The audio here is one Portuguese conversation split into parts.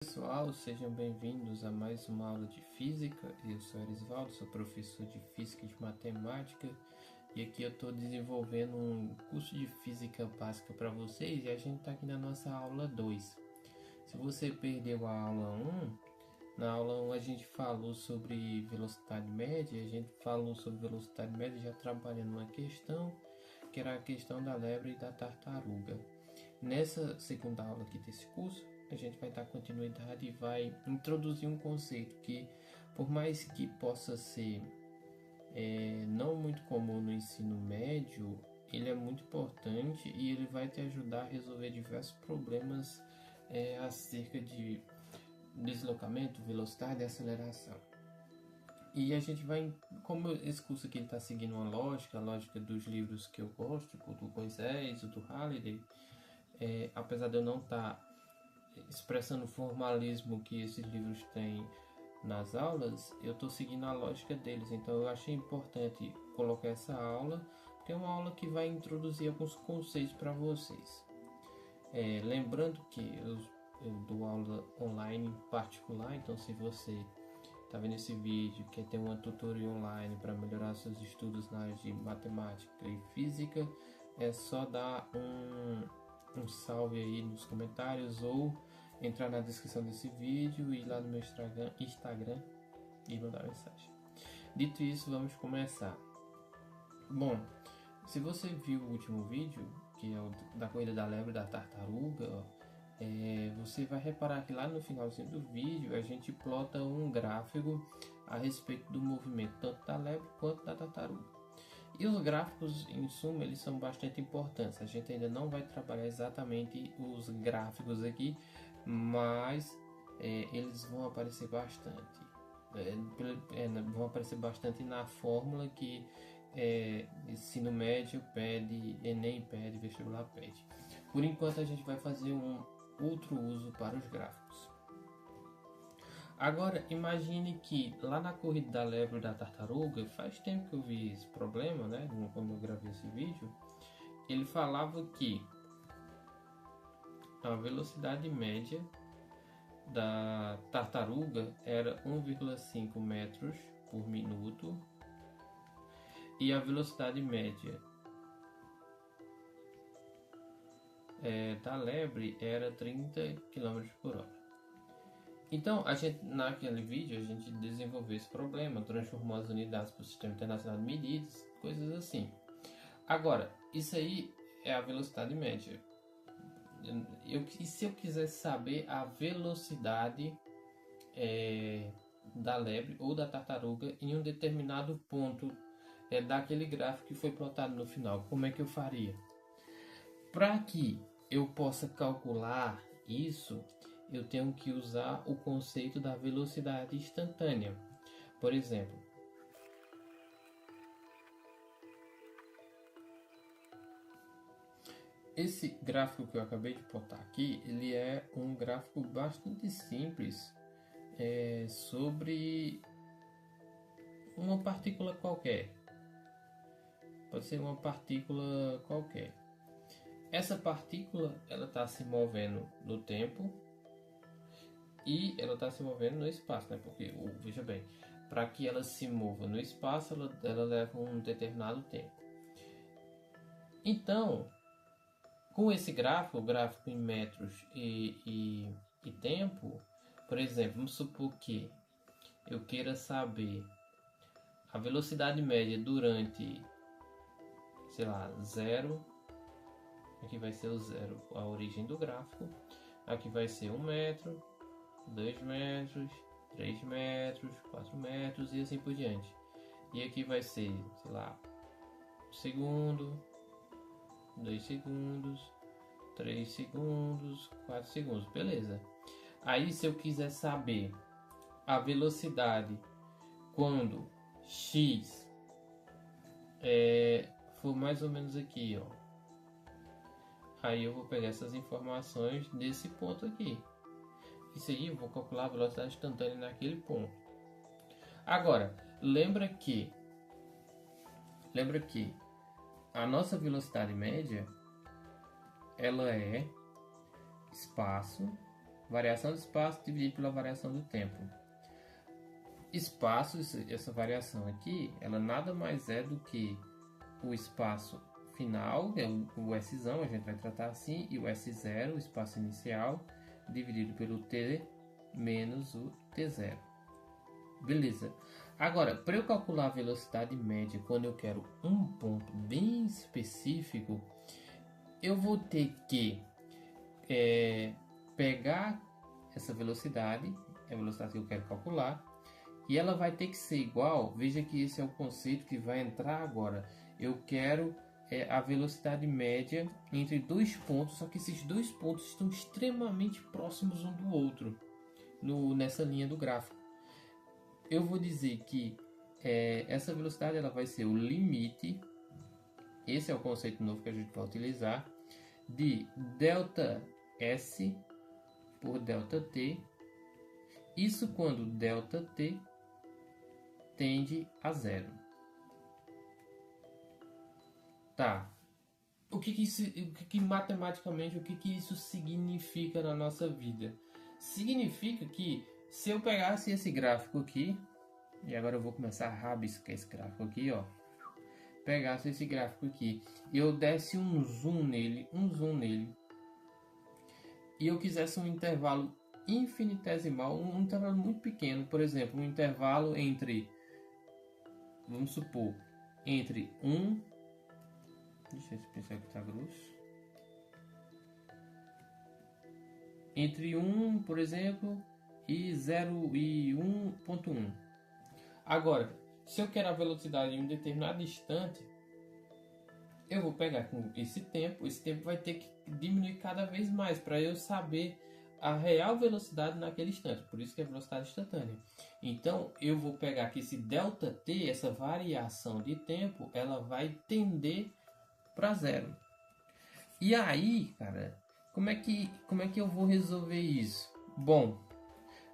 Pessoal, sejam bem-vindos a mais uma aula de Física. Eu sou Erisvaldo, sou professor de Física e de Matemática e aqui eu estou desenvolvendo um curso de Física Básica para vocês e a gente está aqui na nossa aula 2. Se você perdeu a aula 1, na aula 1 a gente falou sobre velocidade média, a gente falou sobre velocidade média já trabalhando uma questão, que era a questão da lebre e da tartaruga. Nessa segunda aula aqui desse curso, a gente vai dar continuidade e vai introduzir um conceito que, por mais que possa ser não muito comum no ensino médio, ele é muito importante e ele vai te ajudar a resolver diversos problemas acerca de deslocamento, velocidade e aceleração. E a gente vai, como esse curso aqui está seguindo uma lógica, a lógica dos livros que eu gosto, o do Moisés, o do Halliday, apesar de eu não estar expressando o formalismo que esses livros têm nas aulas, eu estou seguindo a lógica deles. Então eu achei importante colocar essa aula, porque é uma aula que vai introduzir alguns conceitos para vocês. Lembrando que eu dou aula online particular, então se você está vendo esse vídeo, quer ter uma tutoria online para melhorar seus estudos na área de matemática e física, é só dar um salve aí nos comentários ou entrar na descrição desse vídeo e ir lá no meu Instagram e mandar mensagem. Dito isso, vamos começar. Bom, se você viu o último vídeo, que é o da corrida da lebre e da tartaruga, você vai reparar que lá no finalzinho do vídeo a gente plota um gráfico a respeito do movimento tanto da lebre quanto da tartaruga. E os gráficos, em suma, eles são bastante importantes. A gente ainda não vai trabalhar exatamente os gráficos aqui, mas eles vão aparecer bastante. Vão aparecer bastante na fórmula que ensino médio pede, Enem pede, vestibular pede. Por enquanto a gente vai fazer um outro uso para os gráficos. Agora, imagine que lá na corrida da lebre e da tartaruga, faz tempo que eu vi esse problema, né? Quando eu gravei esse vídeo, ele falava que a velocidade média da tartaruga era 1,5 metros por minuto e a velocidade média da lebre era 30 km por hora. Então, naquele vídeo, a gente desenvolveu esse problema, transformou as unidades para o Sistema Internacional de Medidas, coisas assim. Agora, isso aí é a velocidade média. E se eu quisesse saber a velocidade da lebre ou da tartaruga em um determinado ponto daquele gráfico que foi plotado no final, como é que eu faria? Para que eu possa calcular isso, eu tenho que usar o conceito da velocidade instantânea. Por exemplo, esse gráfico que eu acabei de botar aqui, ele é um gráfico bastante simples sobre uma partícula qualquer. Pode ser uma partícula qualquer. Essa partícula ela está se movendo no tempo e ela está se movendo no espaço, né? Porque, veja bem, para que ela se mova no espaço, ela leva um determinado tempo. Então, com esse gráfico, gráfico em metros e tempo, por exemplo, vamos supor que eu queira saber a velocidade média durante, sei lá, 0, aqui vai ser o 0, a origem do gráfico, aqui vai ser 1 metro, 2 metros, 3 metros, 4 metros e assim por diante. E aqui vai ser, sei lá, 1 segundo, 2 segundos, 3 segundos, 4 segundos, beleza. Aí se eu quiser saber a velocidade quando x for mais ou menos aqui, ó, aí eu vou pegar essas informações desse ponto aqui. Isso aí eu vou calcular a velocidade instantânea naquele ponto. Agora, lembra que a nossa velocidade média ela é espaço Variação do espaço dividido pela variação do tempo. Espaço, essa variação aqui, ela nada mais é do que o espaço final, é o S, a gente vai tratar assim, e o S0, o espaço inicial, dividido pelo T menos o T0. Beleza. Agora, para eu calcular a velocidade média, quando eu quero um ponto bem específico, eu vou ter que pegar essa velocidade, a velocidade que eu quero calcular, e ela vai ter que ser igual. Veja que esse é o conceito que vai entrar agora. Eu quero a velocidade média entre dois pontos, só que esses dois pontos estão extremamente próximos um do outro nessa linha do gráfico. Eu vou dizer que essa velocidade ela vai ser o limite, esse é o conceito novo que a gente vai utilizar, de delta S por delta T, isso quando delta T tende a zero. Tá. Matematicamente, o que isso significa na nossa vida? Significa que se eu pegasse esse gráfico aqui, e agora eu vou começar a rabiscar esse gráfico aqui, ó. Pegasse esse gráfico aqui e eu desse um zoom nele, e eu quisesse um intervalo infinitesimal, um intervalo muito pequeno, por exemplo, um intervalo entre, vamos supor, entre 1, deixa eu pensar que tá grosso, entre 1, por exemplo, e 0 e 1.1. Agora, se eu quero a velocidade em um determinado instante, eu vou pegar com esse tempo vai ter que diminuir cada vez mais para eu saber a real velocidade naquele instante. Por isso que é velocidade instantânea. Então, eu vou pegar aqui esse ΔT, essa variação de tempo, ela vai tender para zero. E aí, cara, como é que eu vou resolver isso? Bom,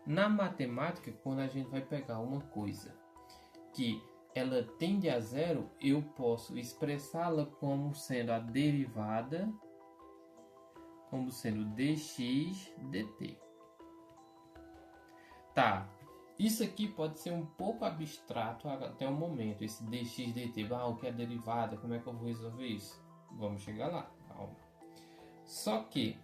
na matemática, quando a gente vai pegar uma coisa que ela tende a zero, eu posso expressá-la como sendo a derivada, como sendo dx dt. Tá, isso aqui pode ser um pouco abstrato até o momento, esse dx dt. O que é derivada? Como é que eu vou resolver isso? Vamos chegar lá, calma. Só que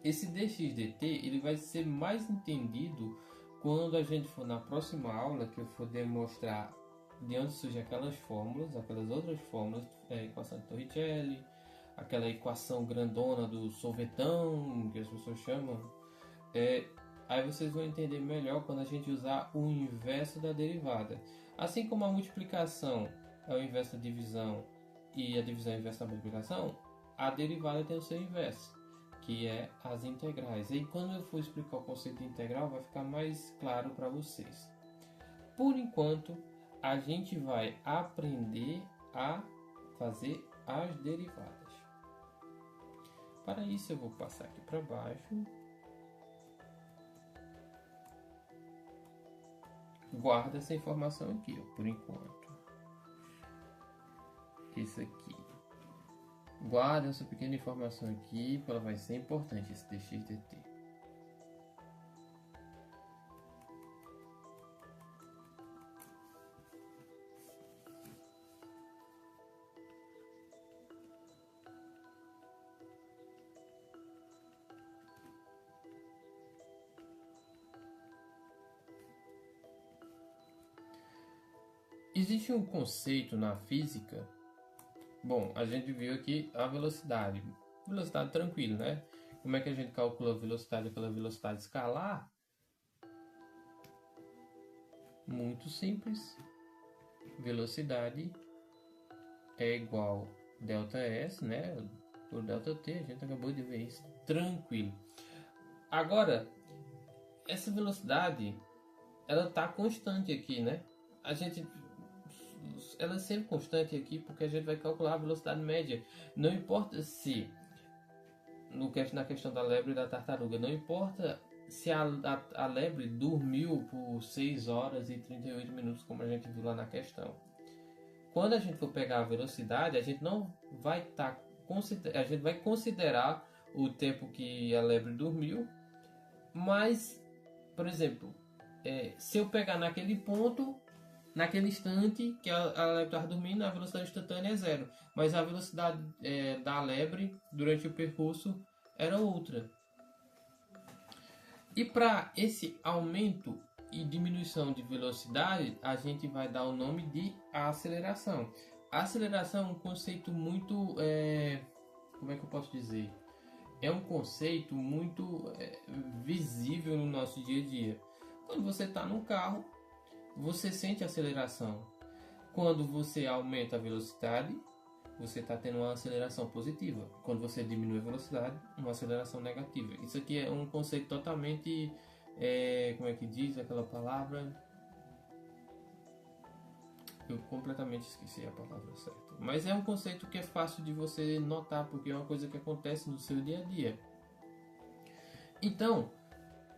esse dx dt ele vai ser mais entendido quando a gente for na próxima aula, que eu for demonstrar de onde surgem aquelas fórmulas, aquelas outras fórmulas, a equação de Torricelli, aquela equação grandona do sorvetão, que as pessoas chamam. Aí vocês vão entender melhor quando a gente usar o inverso da derivada. Assim como a multiplicação é o inverso da divisão e a divisão é o inverso da multiplicação, a derivada tem o seu inverso, que é as integrais. E quando eu for explicar o conceito de integral, vai ficar mais claro para vocês. Por enquanto, a gente vai aprender a fazer as derivadas. Para isso, eu vou passar aqui para baixo. Guarda essa informação aqui, ó, por enquanto. Isso aqui. Guarda essa pequena informação aqui, porque ela vai ser importante, esse dx dt. Existe um conceito na física. Bom, a gente viu aqui a velocidade. Velocidade tranquilo, né? Como é que a gente calcula a velocidade pela velocidade escalar? Muito simples. Velocidade é igual ΔS, né? Por ΔT, a gente acabou de ver isso. Tranquilo. Agora, essa velocidade, ela tá constante aqui, né? Ela é sempre constante aqui porque a gente vai calcular a velocidade média. Não importa se, na questão da lebre e da tartaruga, não importa se a lebre dormiu por 6 horas e 38 minutos, como a gente viu lá na questão. Quando a gente for pegar a velocidade, a gente não vai a gente vai considerar o tempo que a lebre dormiu. Mas, por exemplo, se eu pegar naquele ponto, naquele instante que a lebre estava dormindo, a velocidade instantânea é zero. Mas a velocidade da lebre durante o percurso era outra. E para esse aumento e diminuição de velocidade, a gente vai dar o nome de aceleração. A aceleração é um conceito muito... como é que eu posso dizer? É um conceito muito visível no nosso dia a dia. Quando você está no carro, você sente a aceleração. Quando você aumenta a velocidade, você está tendo uma aceleração positiva. Quando você diminui a velocidade, uma aceleração negativa. Isso aqui é um conceito totalmente... como é que diz aquela palavra? Eu completamente esqueci a palavra certa. Mas é um conceito que é fácil de você notar, porque é uma coisa que acontece no seu dia a dia. Então,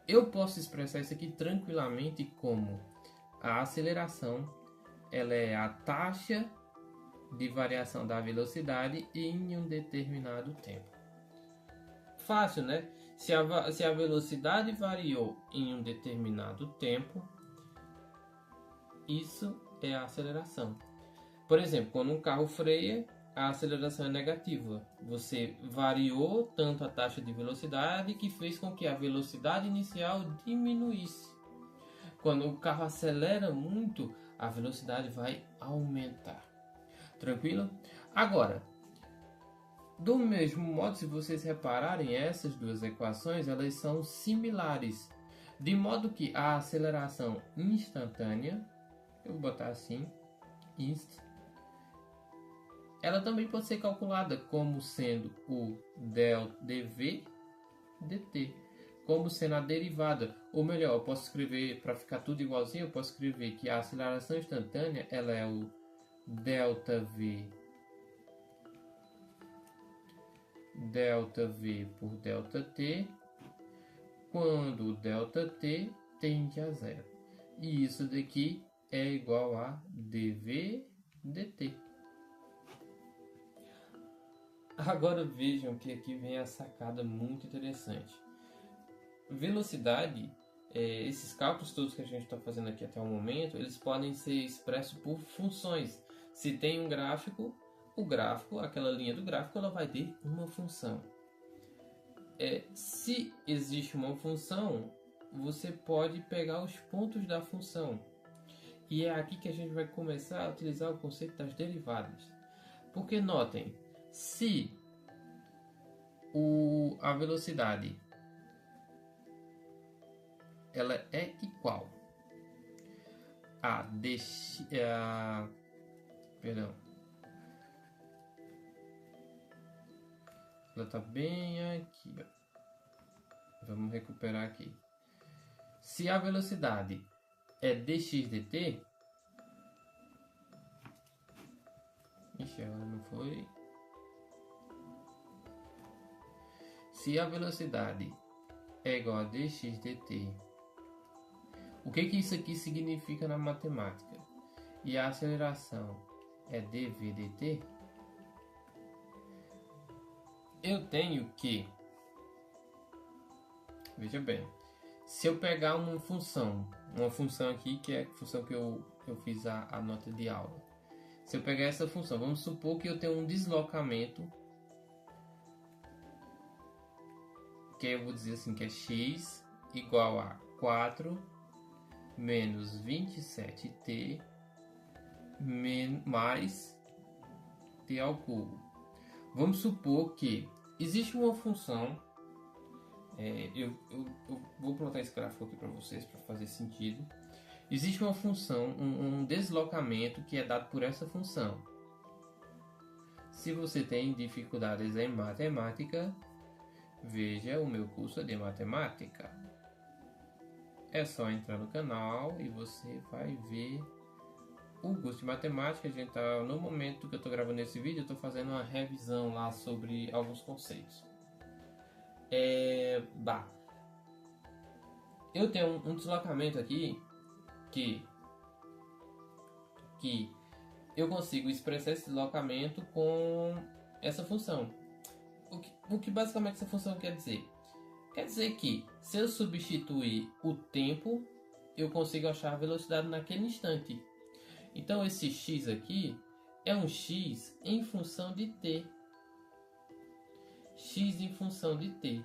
eu posso expressar isso aqui tranquilamente como a aceleração, ela é a taxa de variação da velocidade em um determinado tempo. Fácil, né? Se a velocidade variou em um determinado tempo, isso é a aceleração. Por exemplo, quando um carro freia, a aceleração é negativa. Você variou tanto a taxa de velocidade que fez com que a velocidade inicial diminuísse. Quando o carro acelera muito, a velocidade vai aumentar. Tranquilo? Agora, do mesmo modo, se vocês repararem, essas duas equações, elas são similares. De modo que a aceleração instantânea, eu vou botar assim, ela também pode ser calculada como sendo o dv dt, como sendo a derivada. Ou melhor, eu posso escrever, para ficar tudo igualzinho, eu posso escrever que a aceleração instantânea ela é o ΔV por ΔT, quando o ΔT tende a zero. E isso daqui é igual a dv dt. Agora vejam que aqui vem a sacada muito interessante. Velocidade, esses cálculos todos que a gente está fazendo aqui até o momento, eles podem ser expressos por funções. Se tem um gráfico, o gráfico, aquela linha do gráfico, ela vai ter uma função. Se existe uma função, você pode pegar os pontos da função. E é aqui que a gente vai começar a utilizar o conceito das derivadas. Porque notem, se a velocidade ela é igual a perdão, ela está bem aqui, ó. Vamos recuperar aqui. Se a velocidade é dx dt, ixi, ela não foi. Se a velocidade é igual a dx dt, o que isso aqui significa na matemática? E a aceleração é dv dt, eu tenho que, veja bem, se eu pegar uma função aqui, que é a função que eu fiz a nota de aula. Se eu pegar essa função, vamos supor que eu tenho um deslocamento, que eu vou dizer assim, que é x igual a 4 menos 27t mais t ao cubo. Vamos supor que existe uma função, eu vou plotar esse gráfico aqui para vocês, para fazer sentido. Existe uma função, um deslocamento que é dado por essa função. Se você tem dificuldades em matemática, veja o meu curso de matemática. É só entrar no canal e você vai ver o curso de matemática. A gente tá, no momento que eu estou gravando esse vídeo, eu estou fazendo uma revisão lá sobre alguns conceitos. Eu tenho um deslocamento aqui que eu consigo expressar esse deslocamento com essa função. O que basicamente essa função quer dizer? Quer dizer que se eu substituir o tempo, eu consigo achar a velocidade naquele instante. Então esse x aqui é um x em função de t. X em função de t,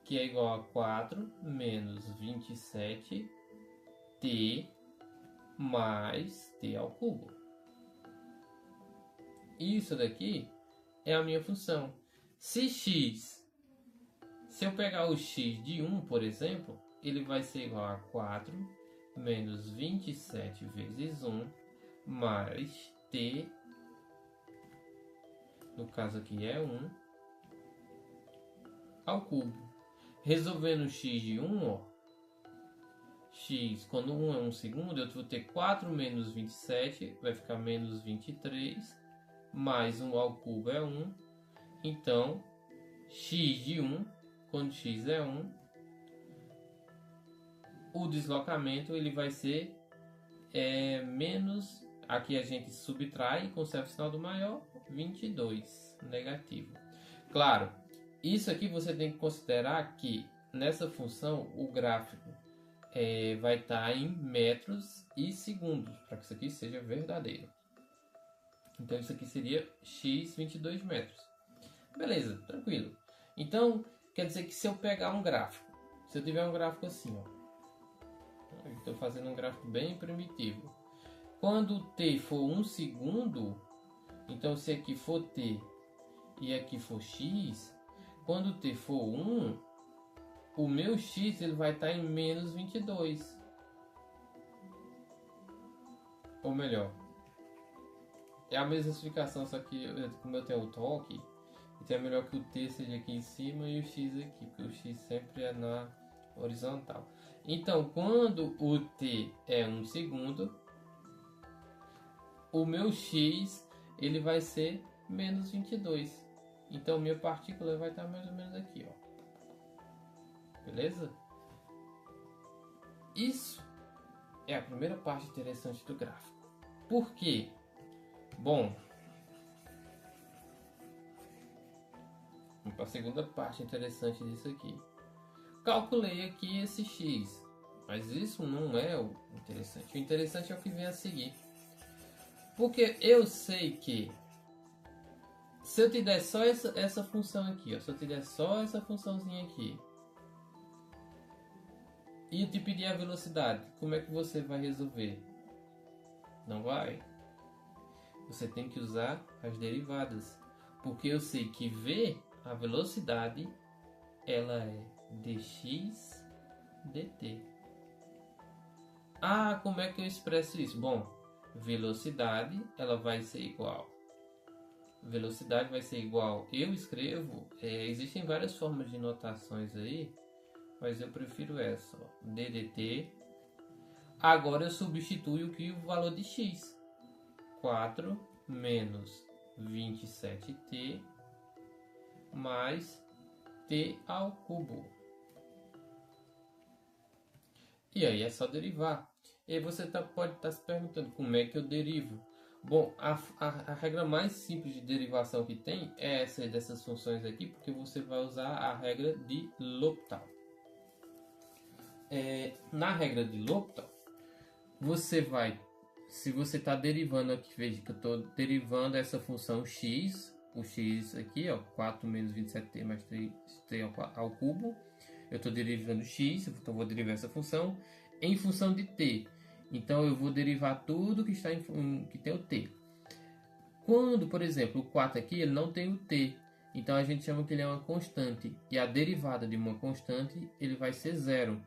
que é igual a 4 menos 27t mais t ao cubo. Isso daqui é a minha função. Se eu pegar o x de 1, por exemplo, ele vai ser igual a 4 menos 27 vezes 1 mais t, no caso aqui é 1, ao cubo. Resolvendo o x de 1, ó, x, quando 1 é 1 segundo, eu vou ter 4 menos 27, vai ficar menos 23, mais 1 ao cubo é 1. Então, x de 1, quando x é 1, o deslocamento ele vai ser menos, aqui a gente subtrai e conserva o sinal do maior, 22, negativo. Claro, isso aqui você tem que considerar que nessa função o gráfico vai estar em metros e segundos, para que isso aqui seja verdadeiro. Então isso aqui seria x 22 metros. Beleza, tranquilo. Então, quer dizer que se eu pegar um gráfico, se eu tiver um gráfico assim, ó, estou fazendo um gráfico bem primitivo. Quando t for 1 segundo, então se aqui for t e aqui for x, quando t for 1, o meu x ele vai estar em menos 22. Ou melhor, é a mesma explicação, só que como eu tenho o toque, então é melhor que o t seja aqui em cima e o x aqui, porque o x sempre é na horizontal. Então, quando o t é 1 segundo, o meu x ele vai ser menos 22. Então, minha partícula vai estar mais ou menos aqui, ó. Beleza? Isso é a primeira parte interessante do gráfico. Por quê? Bom, vamos para a segunda parte interessante disso aqui. Calculei aqui esse x, mas isso não é o interessante. O interessante é o que vem a seguir. Porque eu sei que se eu te der só essa função aqui, ó, se eu te der só essa funçãozinha aqui, e eu te pedir a velocidade, como é que você vai resolver? Não vai? Você tem que usar as derivadas. Porque eu sei que v, a velocidade, ela é dx dt. Ah, como é que eu expresso isso? Bom, velocidade ela vai ser igual. Velocidade vai ser igual. Eu escrevo, existem várias formas de notações aí, mas eu prefiro essa, ó, ddt. Agora eu substituo aqui o valor de x. 4 menos 27t mais t ao cubo. E aí é só derivar. E aí você pode estar se perguntando como é que eu derivo. Bom, a regra mais simples de derivação que tem é essa dessas funções aqui, porque você vai usar a regra de L'Hopital. Na regra de L'Hopital, você vai, se você está derivando aqui, veja que eu estou derivando essa função x, o x aqui, ó, 4 menos 27t mais 3t ao cubo. Eu estou derivando x, então vou derivar essa função em função de t. Então eu vou derivar tudo que está que tem o t. Quando, por exemplo, o 4 aqui ele não tem o t, então a gente chama que ele é uma constante. E a derivada de uma constante ele vai ser zero.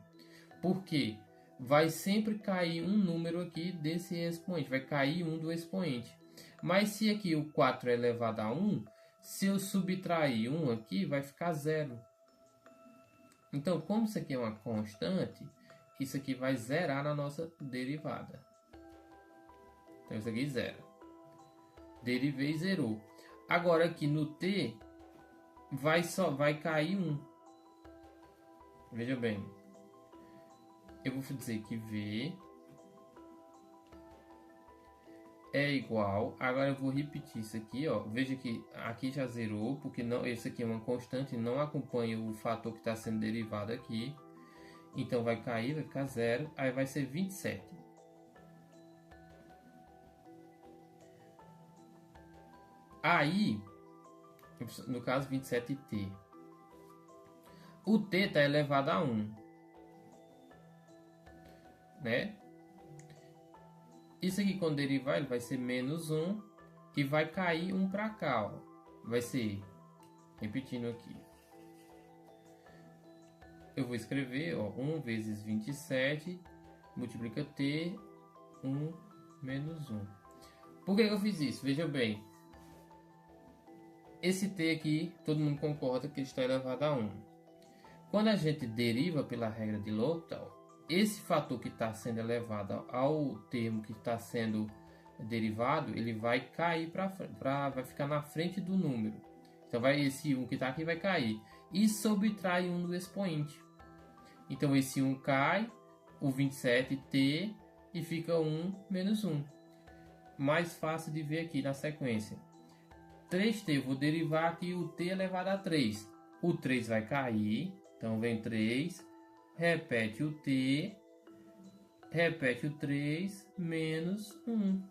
Por quê? Vai sempre cair um número aqui desse expoente, vai cair um do expoente. Mas se aqui o 4 é elevado a 1, se eu subtrair 1 aqui, vai ficar zero. Então, como isso aqui é uma constante, isso aqui vai zerar na nossa derivada. Então, isso aqui zera. Derivei e zerou. Agora, aqui no t, vai cair 1. Veja bem. Eu vou dizer que v é igual, agora eu vou repetir isso aqui, ó. Veja que aqui já zerou, porque não, esse aqui é uma constante, não acompanha o fator que está sendo derivado aqui. Então vai cair, vai ficar zero, aí vai ser 27. Aí, no caso 27t. O t está elevado a 1, né? Isso aqui, quando derivar, ele vai ser menos 1 e vai cair 1 para cá, ó. Vai ser, repetindo aqui, eu vou escrever, ó, 1 vezes 27 multiplica t, 1 menos 1. Por que eu fiz isso? Veja bem, esse t aqui, todo mundo concorda que ele está elevado a 1. Quando a gente deriva pela regra de L'Hopital, esse fator que está sendo elevado ao termo que está sendo derivado, ele vai cair vai ficar na frente do número. Então esse 1 que está aqui vai cair e subtrai 1 do expoente. Então esse 1 cai, o 27t, e fica 1 menos 1. Mais fácil de ver aqui na sequência. 3t, eu vou derivar aqui o t elevado a 3. O 3 vai cair, então vem 3, repete o t, repete o 3, menos 1,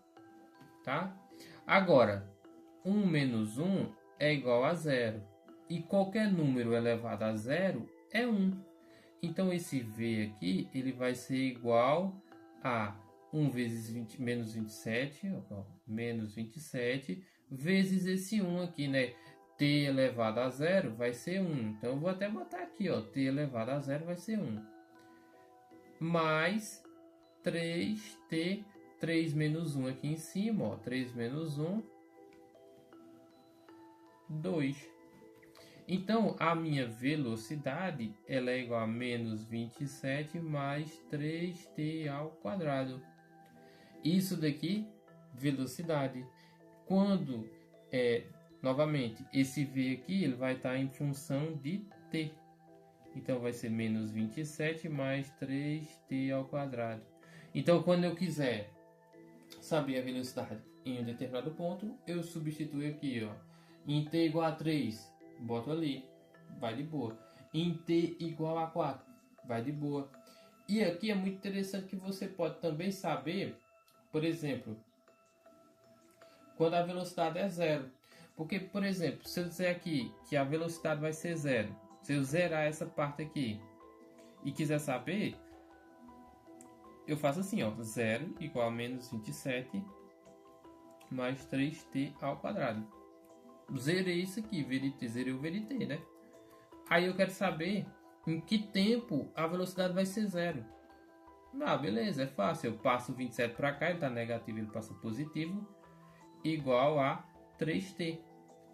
tá? Agora, 1 menos 1 é igual a 0, e qualquer número elevado a 0 é 1. Então, esse v aqui, ele vai ser igual a 1 vezes 20, menos 27, ó, menos 27, vezes esse 1 aqui, né? T elevado a 0 vai ser 1. Então, eu vou até botar aqui, ó, t elevado a 0 vai ser 1. Mais 3t, 3 menos 1 aqui em cima, ó, 3 menos 1, 2. Então, a minha velocidade, ela é igual a menos 27 mais 3t ao quadrado. Isso daqui, velocidade. Quando, novamente, esse v aqui, ele vai estar em função de t. Então, vai ser menos 27 mais 3t ao quadrado. Então, quando eu quiser saber a velocidade em um determinado ponto, eu substituo aqui, ó, em t igual a 3, boto ali, vai de boa. Em t igual a 4, vai de boa. E aqui é muito interessante que você pode também saber, por exemplo, quando a velocidade é zero. Porque, por exemplo, se eu dizer aqui que a velocidade vai ser zero, se eu zerar essa parte aqui e quiser saber, eu faço assim, ó, 0 igual a menos 27 mais 3t ao quadrado. Zerei isso aqui, zerei o VDT, né? Aí eu quero saber em que tempo a velocidade vai ser zero. Ah, beleza, é fácil. Eu passo 27 para cá, ele está negativo, ele passa positivo, igual a 3t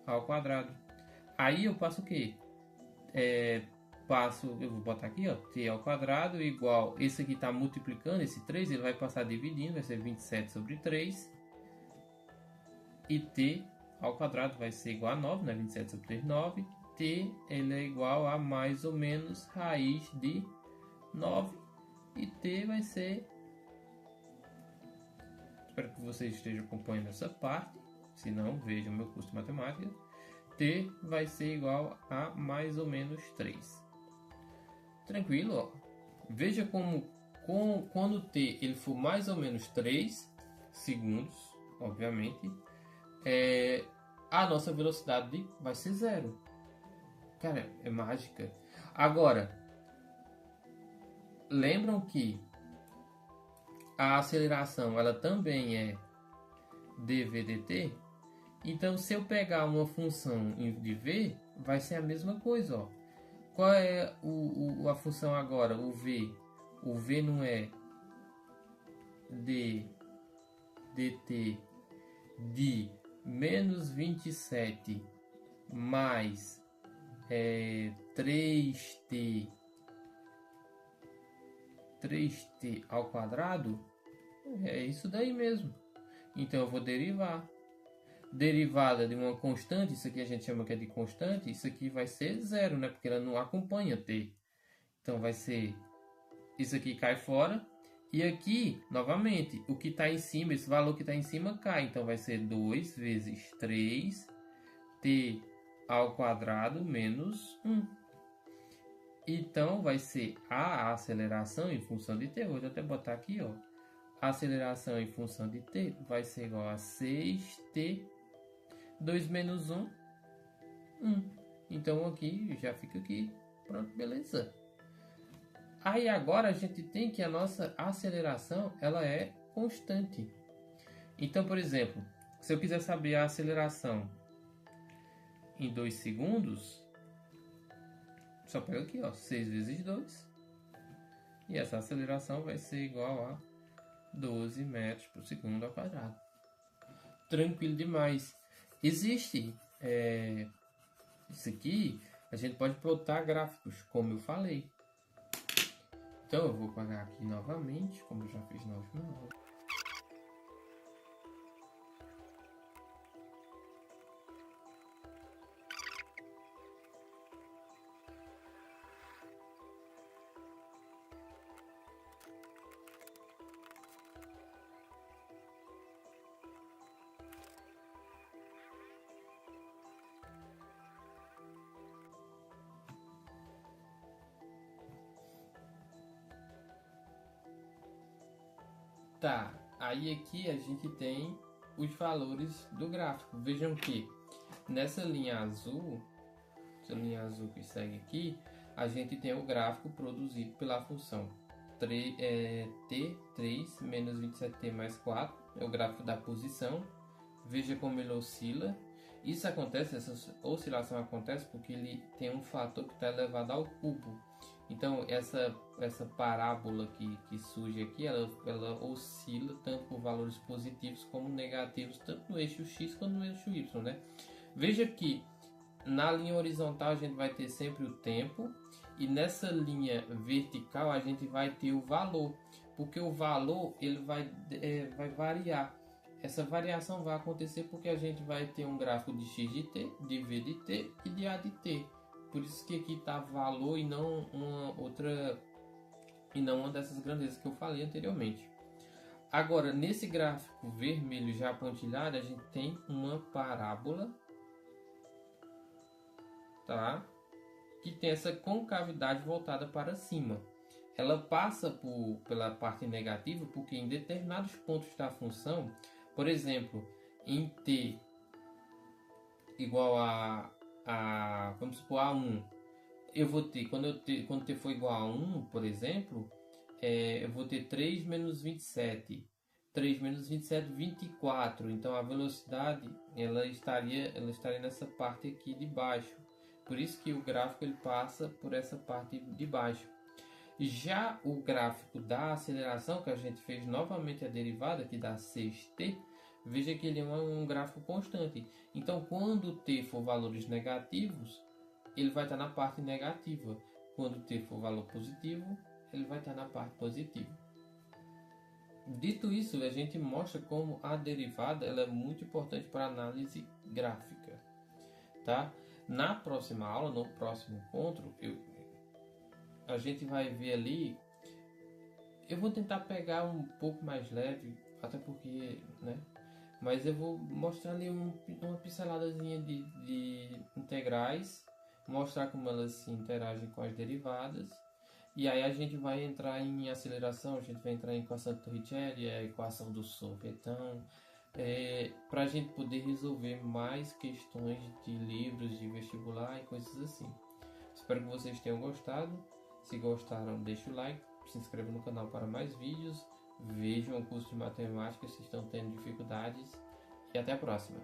ao quadrado. Aí eu passo o quê? Eu vou botar aqui, ó, t ao quadrado igual, esse aqui está multiplicando, esse 3, ele vai passar dividindo, vai ser 27 sobre 3. E t ao quadrado vai ser igual a 9, né? 27 sobre 3, 9. T ele é igual a mais ou menos raiz de 9. E t vai ser... Espero que vocês estejam acompanhando essa parte. Se não, vejam o meu curso de matemática. T vai ser igual a mais ou menos 3. Tranquilo, ó. Veja como quando t ele for mais ou menos 3 segundos, obviamente, a nossa velocidade vai ser zero. Cara, é mágica. Agora, lembram que a aceleração ela também é dv/dt? Então, se eu pegar uma função de v, vai ser a mesma coisa, ó. Qual é a função agora? O v. O v não é dt de menos 27 mais 3t ao quadrado? É isso daí mesmo. Então eu vou derivar. Derivada de uma constante, isso aqui a gente chama que é de constante, isso aqui vai ser zero, né? Porque ela não acompanha t. Então vai ser, isso aqui cai fora, E aqui, novamente, o que está em cima, esse valor que está em cima cai. Então vai ser 2 vezes 3t ao quadrado menos 1. Então vai ser a aceleração em função de t. Vou até botar aqui, ó. A aceleração em função de t vai ser igual a 6t. 2 menos 1, 1. Então aqui, já fica aqui. Pronto, beleza. Aí agora a gente tem que a nossa aceleração, ela é constante. Então, por exemplo, se eu quiser saber a aceleração em 2 segundos, só pego aqui, ó, 6 vezes 2. E essa aceleração vai ser igual a 12 metros por segundo ao quadrado. Tranquilo demais. Existe isso aqui, a gente pode plotar gráficos, como eu falei. Então eu vou pagar aqui novamente, como eu já fiz na última aula. Tá, aí aqui a gente tem os valores do gráfico. Vejam que nessa linha azul, essa linha azul que segue aqui, a gente tem o gráfico produzido pela função t3 menos 27t mais 4, é o gráfico da posição. Veja como ele oscila. Isso acontece, essa oscilação acontece porque ele tem um fator que está elevado ao cubo. Então essa parábola que surge aqui, ela oscila tanto por valores positivos como negativos, tanto no eixo x quanto no eixo y, né? Veja que na linha horizontal a gente vai ter sempre o tempo, e nessa linha vertical a gente vai ter o valor, porque o valor ele vai variar. Essa variação vai acontecer porque a gente vai ter um gráfico de x de t, de v de t e de a de t. Por isso que aqui está valor e não uma dessas grandezas que eu falei anteriormente. Agora, nesse gráfico vermelho já pontilhado, a gente tem uma parábola, tá? Que tem essa concavidade voltada para cima. Ela passa pela parte negativa porque em determinados pontos da função, por exemplo, em t igual vamos supor a1, eu vou ter, quando t for igual a 1, por exemplo, eu vou ter 3 menos 27. 3 menos 27, 24. Então a velocidade ela estaria nessa parte aqui de baixo. Por isso que o gráfico ele passa por essa parte de baixo. Já o gráfico da aceleração, que a gente fez novamente a derivada, que dá 6t, veja que ele é um gráfico constante. Então, quando t for valores negativos, ele vai estar na parte negativa. Quando t for valor positivo, ele vai estar na parte positiva. Dito isso, a gente mostra como a derivada ela é muito importante para a análise gráfica. Tá? Na próxima aula, no próximo encontro, a gente vai ver ali. Eu vou tentar pegar um pouco mais leve, até porque, né? Mas eu vou mostrar ali uma pinceladazinha de integrais, mostrar como elas se interagem com as derivadas. E aí a gente vai entrar em aceleração, a gente vai entrar em equação de Torricelli, a equação do sorvetão, para a gente poder resolver mais questões de livros de vestibular e coisas assim. Espero que vocês tenham gostado. Se gostaram, deixe o like, se inscreva no canal para mais vídeos, vejam o curso de matemática se estão tendo dificuldades e até a próxima.